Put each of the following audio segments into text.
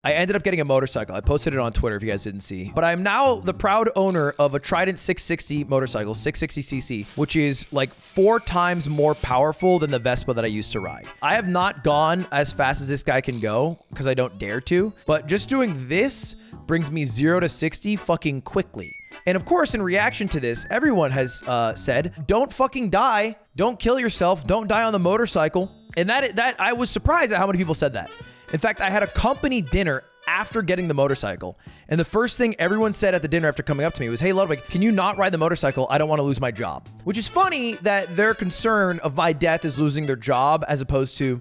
I ended up getting a motorcycle. I posted it on Twitter if you guys didn't see. But I'm now the proud owner of a Trident 660 motorcycle, 660cc, which is like 4 times more powerful than the Vespa that I used to ride. I have not gone as fast as this guy can go because I don't dare to, but just doing this brings me 0 to 60 fucking quickly. And of course, in reaction to this, everyone has said, don't fucking die. Don't kill yourself. Don't die on the motorcycle. And that I was surprised at how many people said that. In fact, I had a company dinner after getting the motorcycle. And the first thing everyone said at the dinner after coming up to me was, hey, Ludwig, can you not ride the motorcycle? I don't want to lose my job. Which is funny that their concern of my death is losing their job as opposed to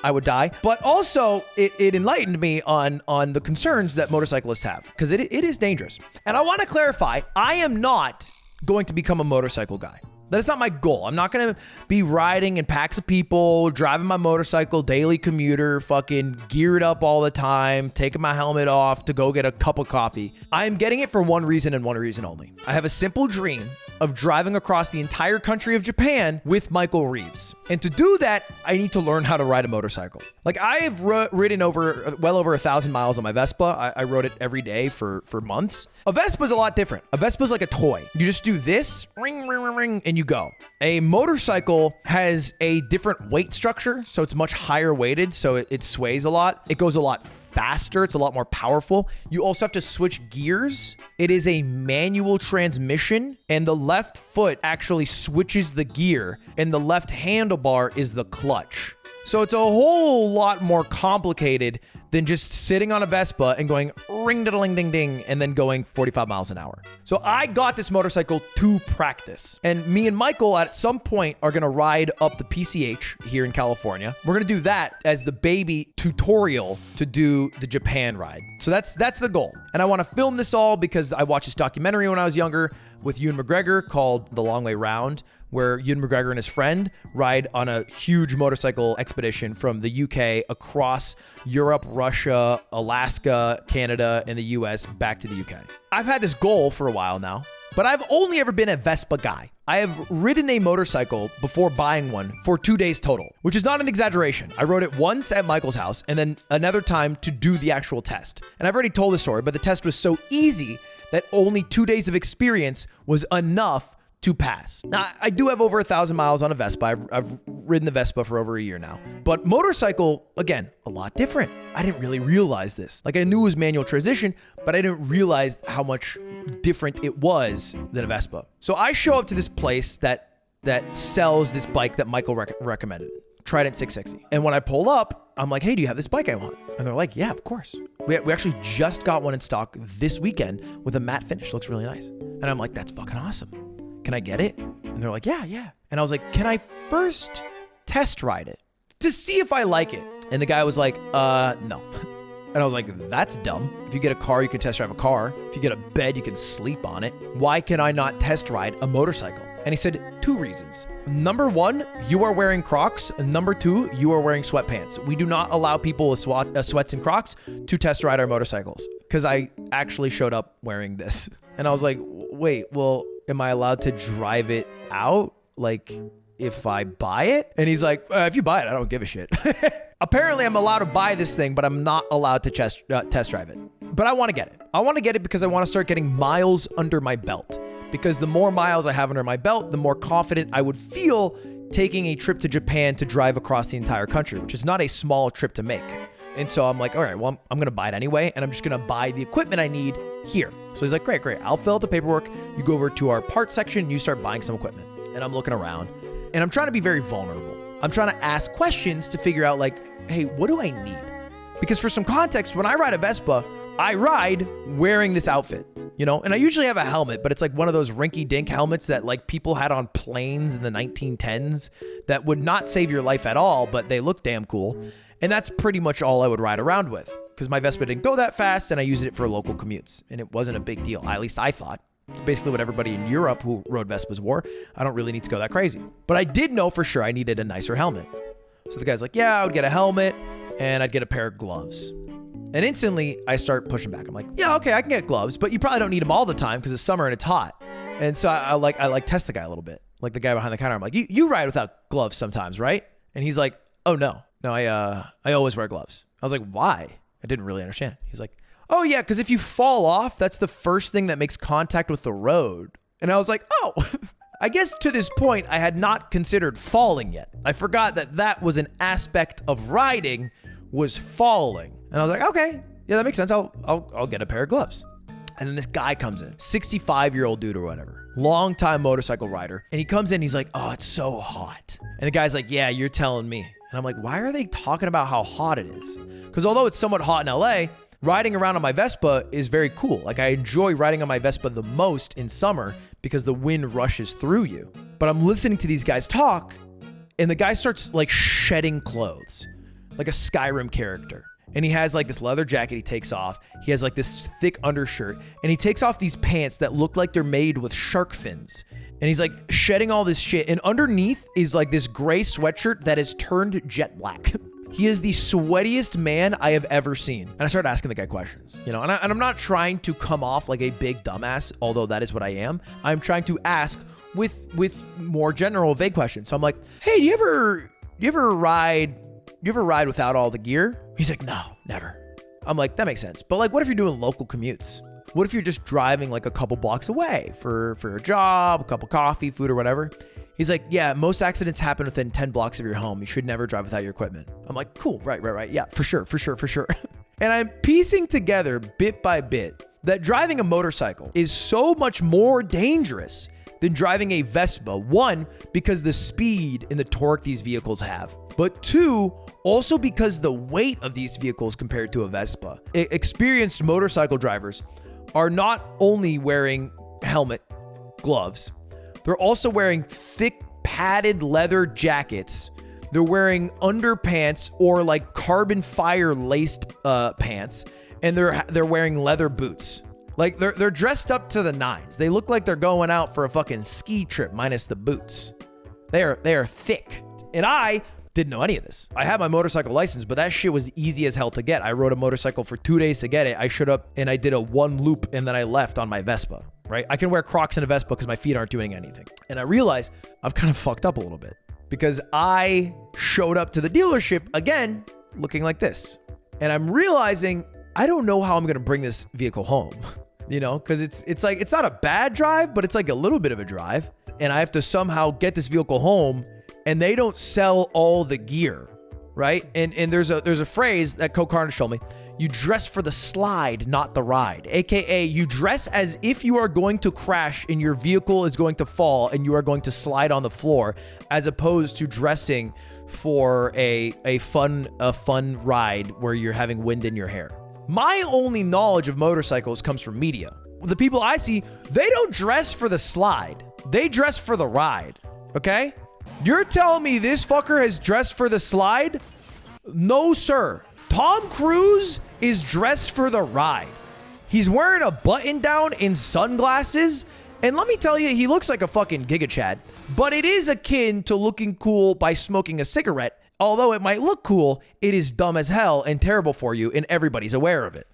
I would die. But also, it enlightened me on the concerns that motorcyclists have, because it is dangerous. And I want to clarify, I am not going to become a motorcycle guy. That is not my goal. I'm not going to be riding in packs of people, driving my motorcycle, daily commuter, fucking geared up all the time, taking my helmet off to go get a cup of coffee. I'm getting it for one reason and one reason only. I have a simple dream of driving across the entire country of Japan with Michael Reeves. And to do that, I need to learn how to ride a motorcycle. Like, I have ridden well over 1,000 miles on my Vespa. I rode it every day for months. A Vespa is a lot different. A Vespa is like a toy. You just do this, ring, ring, ring, ring, and you go. A motorcycle has a different weight structure, so it's much higher weighted, so it sways a lot. It goes a lot faster. It's a lot more powerful. You also have to switch gears. It is a manual transmission, and the left foot actually switches the gear, and the left handlebar is the clutch. So it's a whole lot more complicated than just sitting on a Vespa and going ring-diddling-ding-ding and then going 45 miles an hour. So I got this motorcycle to practice. And me and Michael at some point are going to ride up the PCH here in California. We're going to do that as the baby tutorial to do the Japan ride. So that's the goal. And I want to film this all because I watched this documentary when I was younger with Ewan McGregor called The Long Way Round, where Ewan McGregor and his friend ride on a huge motorcycle expedition from the UK across Europe, Russia, Alaska, Canada, and the US back to the UK. I've had this goal for a while now, but I've only ever been a Vespa guy. I have ridden a motorcycle before buying one for 2 days total, which is not an exaggeration. I rode it once at Michael's house and then another time to do the actual test. And I've already told the story, but the test was so easy that only 2 days of experience was enough to pass. Now, I do have over 1,000 miles on a Vespa. I've ridden the Vespa for over a year now. But motorcycle, again, a lot different. I didn't really realize this. Like, I knew it was manual transition, but I didn't realize how much different it was than a Vespa. So I show up to this place that sells this bike that Michael recommended, Trident 660. And when I pull up, I'm like, hey, do you have this bike I want? And they're like, yeah, of course. We actually just got one in stock this weekend with a matte finish. Looks really nice. And I'm like, that's fucking awesome. Can I get it? And they're like, yeah. And I was like, can I first test ride it to see if I like it? And the guy was like, no. And I was like, that's dumb. If you get a car, you can test drive a car. If you get a bed, you can sleep on it. Why can I not test ride a motorcycle? And he said 2 reasons. Number 1, you are wearing Crocs. And number 2, you are wearing sweatpants. We do not allow people with sweats and Crocs to test ride our motorcycles. Because I actually showed up wearing this. And I was like, wait, well, am I allowed to drive it out? Like, if I buy it? And he's like, if you buy it, I don't give a shit. Apparently, I'm allowed to buy this thing, but I'm not allowed to test drive it. But I want to get it. I want to get it because I want to start getting miles under my belt. Because the more miles I have under my belt, the more confident I would feel taking a trip to Japan to drive across the entire country, which is not a small trip to make. And so I'm like, all right, well, I'm going to buy it anyway. And I'm just going to buy the equipment I need here. So he's like, great. I'll fill out the paperwork. You go over to our parts section and you start buying some equipment. And I'm looking around and I'm trying to be very vulnerable. I'm trying to ask questions to figure out like, hey, what do I need? Because for some context, when I ride a Vespa, I ride wearing this outfit, you know, and I usually have a helmet, but it's like one of those rinky-dink helmets that like people had on planes in the 1910s that would not save your life at all, but they look damn cool. And that's pretty much all I would ride around with because my Vespa didn't go that fast and I used it for local commutes and it wasn't a big deal. At least I thought. It's basically what everybody in Europe who rode Vespas wore. I don't really need to go that crazy. But I did know for sure I needed a nicer helmet. So the guy's like, yeah, I would get a helmet and I'd get a pair of gloves. And instantly I start pushing back. I'm like, yeah, okay, I can get gloves, but you probably don't need them all the time because it's summer and it's hot. And so I test the guy a little bit. Like the guy behind the counter, I'm like, you ride without gloves sometimes, right? And he's like, oh no, I always wear gloves. I was like, why? I didn't really understand. He's like, oh yeah, because if you fall off, that's the first thing that makes contact with the road. And I was like, oh, I guess to this point, I had not considered falling yet. I forgot that that was an aspect of riding, was falling. And I was like, okay, yeah, that makes sense. I'll get a pair of gloves. And then this guy comes in, 65-year-old dude or whatever, long-time motorcycle rider. And he comes in, he's like, oh, it's so hot. And the guy's like, yeah, you're telling me. And I'm like, why are they talking about how hot it is? Because although it's somewhat hot in LA, riding around on my Vespa is very cool. Like I enjoy riding on my Vespa the most in summer because the wind rushes through you. But I'm listening to these guys talk and the guy starts like shedding clothes, like a Skyrim character. And he has like this leather jacket he takes off. He has like this thick undershirt and he takes off these pants that look like they're made with shark fins. And he's like shedding all this shit. And underneath is like this gray sweatshirt that is turned jet black. He is the sweatiest man I have ever seen. And I started asking the guy questions, you know, and I'm not trying to come off like a big dumbass, although that is what I am. I'm trying to ask with more general vague questions. So I'm like, hey, do you ever ride without all the gear? He's like, no, never. I'm like, that makes sense. But like, what if you're doing local commutes? What if you're just driving like a couple blocks away for a job, a cup of coffee, food or whatever? He's like, yeah, most accidents happen within 10 blocks of your home. You should never drive without your equipment. I'm like, cool, right. Yeah, for sure. And I'm piecing together bit by bit that driving a motorcycle is so much more dangerous than driving a Vespa. One, because the speed and the torque these vehicles have. But two, also because the weight of these vehicles compared to a Vespa. Experienced motorcycle drivers are not only wearing helmet, gloves, they're also wearing thick padded leather jackets. They're wearing underpants or like carbon fiber laced pants, and they're wearing leather boots. Like they're dressed up to the nines. They look like they're going out for a fucking ski trip minus the boots. They are thick. And I didn't know any of this. I had my motorcycle license, but that shit was easy as hell to get. I rode a motorcycle for 2 days to get it. I showed up and I did a one loop and then I left on my Vespa, right? I can wear Crocs in a Vespa because my feet aren't doing anything. And I realized I've kind of fucked up a little bit because I showed up to the dealership again, looking like this. And I'm realizing I don't know how I'm going to bring this vehicle home, you know, because it's like, it's not a bad drive, but it's like a little bit of a drive. And I have to somehow get this vehicle home. And they don't sell all the gear, right? And there's a phrase that Coach Carnage told me: you dress for the slide, not the ride. AKA, you dress as if you are going to crash and your vehicle is going to fall and you are going to slide on the floor, as opposed to dressing for a fun ride where you're having wind in your hair. My only knowledge of motorcycles comes from media. The people I see, they don't dress for the slide. They dress for the ride, okay? You're telling me this fucker has dressed for the slide? No, sir. Tom Cruise is dressed for the ride. He's wearing a button down and sunglasses. And let me tell you, he looks like a fucking Giga Chad. But it is akin to looking cool by smoking a cigarette. Although it might look cool, it is dumb as hell and terrible for you, and everybody's aware of it.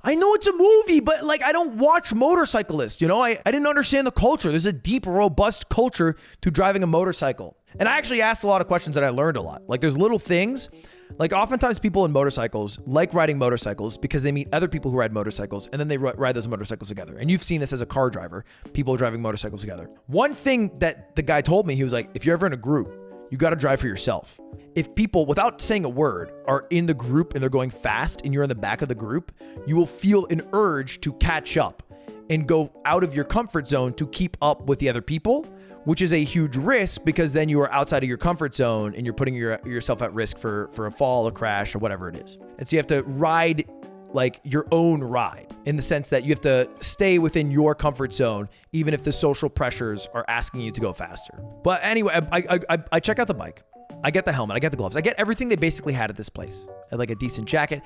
I know it's a movie, but like I don't watch motorcyclists, you know? I didn't understand the culture. There's a deep, robust culture to driving a motorcycle. And I actually asked a lot of questions and I learned a lot. Like there's little things, like oftentimes people in motorcycles like riding motorcycles because they meet other people who ride motorcycles and then they ride those motorcycles together. And you've seen this as a car driver, people driving motorcycles together. One thing that the guy told me, he was like, if you're ever in a group, you got to drive for yourself. If people, without saying a word, are in the group and they're going fast and you're in the back of the group, you will feel an urge to catch up and go out of your comfort zone to keep up with the other people, which is a huge risk because then you are outside of your comfort zone and you're putting yourself at risk for a fall, a crash, or whatever it is. And so you have to ride like your own ride in the sense that you have to stay within your comfort zone, even if the social pressures are asking you to go faster. But anyway, I check out the bike. I get the helmet. I get the gloves. I get everything they basically had at this place. I had like a decent jacket,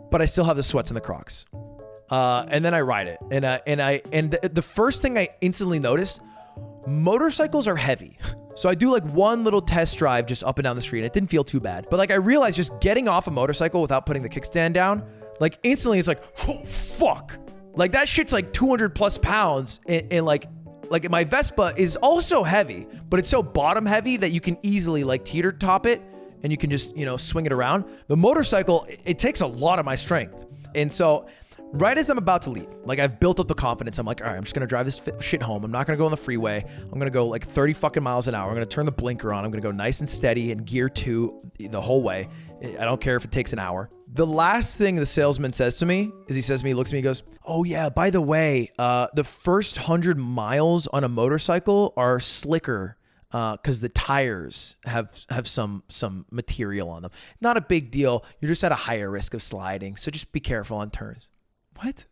but I still have the sweats and the Crocs. And then I ride it. And the first thing I instantly noticed, motorcycles are heavy. So I do like one little test drive just up and down the street. And it didn't feel too bad. But like I realized just getting off a motorcycle without putting the kickstand down, like instantly it's like, oh, fuck. Like that shit's like 200 plus pounds. And like my Vespa is also heavy, but it's so bottom heavy that you can easily like teeter top it and you can just, you know, swing it around. The motorcycle, it takes a lot of my strength. And so right as I'm about to leave, like I've built up the confidence. I'm like, all right, I'm just going to drive this shit home. I'm not going to go on the freeway. I'm going to go like 30 fucking miles an hour. I'm going to turn the blinker on. I'm going to go nice and steady in gear 2 the whole way. I don't care if it takes an hour. The last thing the salesman says to me is he says to me, he looks at me, he goes, oh yeah, by the way, the first 100 miles on a motorcycle are slicker because the tires have some material on them. Not a big deal. You're just at a higher risk of sliding. So just be careful on turns. What?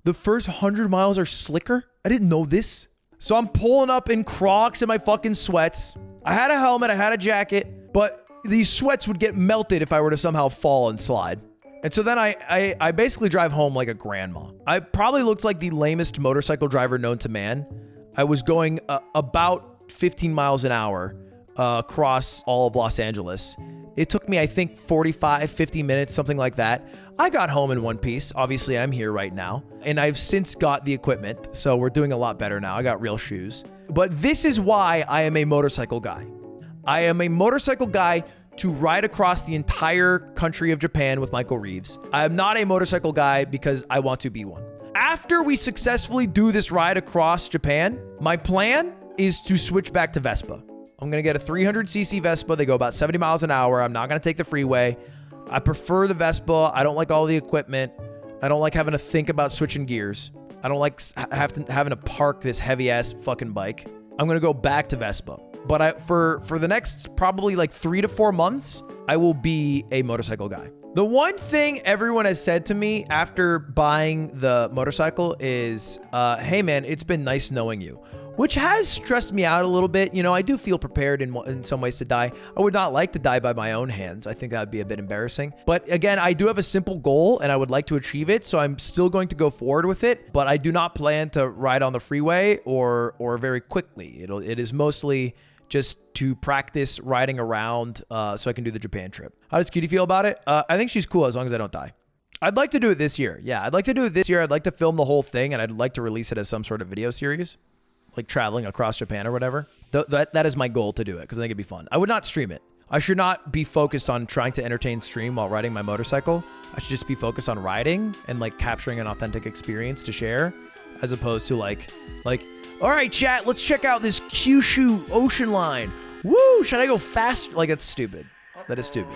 The first 100 miles are slicker? I didn't know this. So I'm pulling up in Crocs and my fucking sweats. I had a helmet, I had a jacket, but these sweats would get melted if I were to somehow fall and slide. And so then I basically drive home like a grandma. I probably looked like the lamest motorcycle driver known to man. I was going about 15 miles an hour across all of Los Angeles. It took me, I think, 45, 50 minutes, something like that. I got home in one piece. Obviously, I'm here right now. And I've since got the equipment, so we're doing a lot better now. I got real shoes. But this is why I am a motorcycle guy. I am a motorcycle guy to ride across the entire country of Japan with Michael Reeves. I am not a motorcycle guy because I want to be one. After we successfully do this ride across Japan, my plan is to switch back to Vespa. I'm going to get a 300cc Vespa. They go about 70 miles an hour. I'm not going to take the freeway. I prefer the Vespa. I don't like all the equipment. I don't like having to think about switching gears. I don't like having to park this heavy ass fucking bike. I'm going to go back to Vespa. But for the next probably like 3 to 4 months, I will be a motorcycle guy. The one thing everyone has said to me after buying the motorcycle is, hey man, it's been nice knowing you. Which has stressed me out a little bit. You know, I do feel prepared in some ways to die. I would not like to die by my own hands. I think that would be a bit embarrassing. But again, I do have a simple goal and I would like to achieve it. So I'm still going to go forward with it. But I do not plan to ride on the freeway or very quickly. It is mostly just to practice riding around so I can do the Japan trip. How does Cutie feel about it? I think she's cool as long as I don't die. I'd like to do it this year. Yeah, I'd like to do it this year. I'd like to film the whole thing and I'd like to release it as some sort of video series. Like traveling across Japan or whatever. That is my goal to do it because I think it'd be fun. I would not stream it. I should not be focused on trying to entertain stream while riding my motorcycle. I should just be focused on riding and like capturing an authentic experience to share as opposed to like, all right, chat, let's check out this Kyushu ocean line. Woo, should I go fast? Like, that's stupid. That is stupid.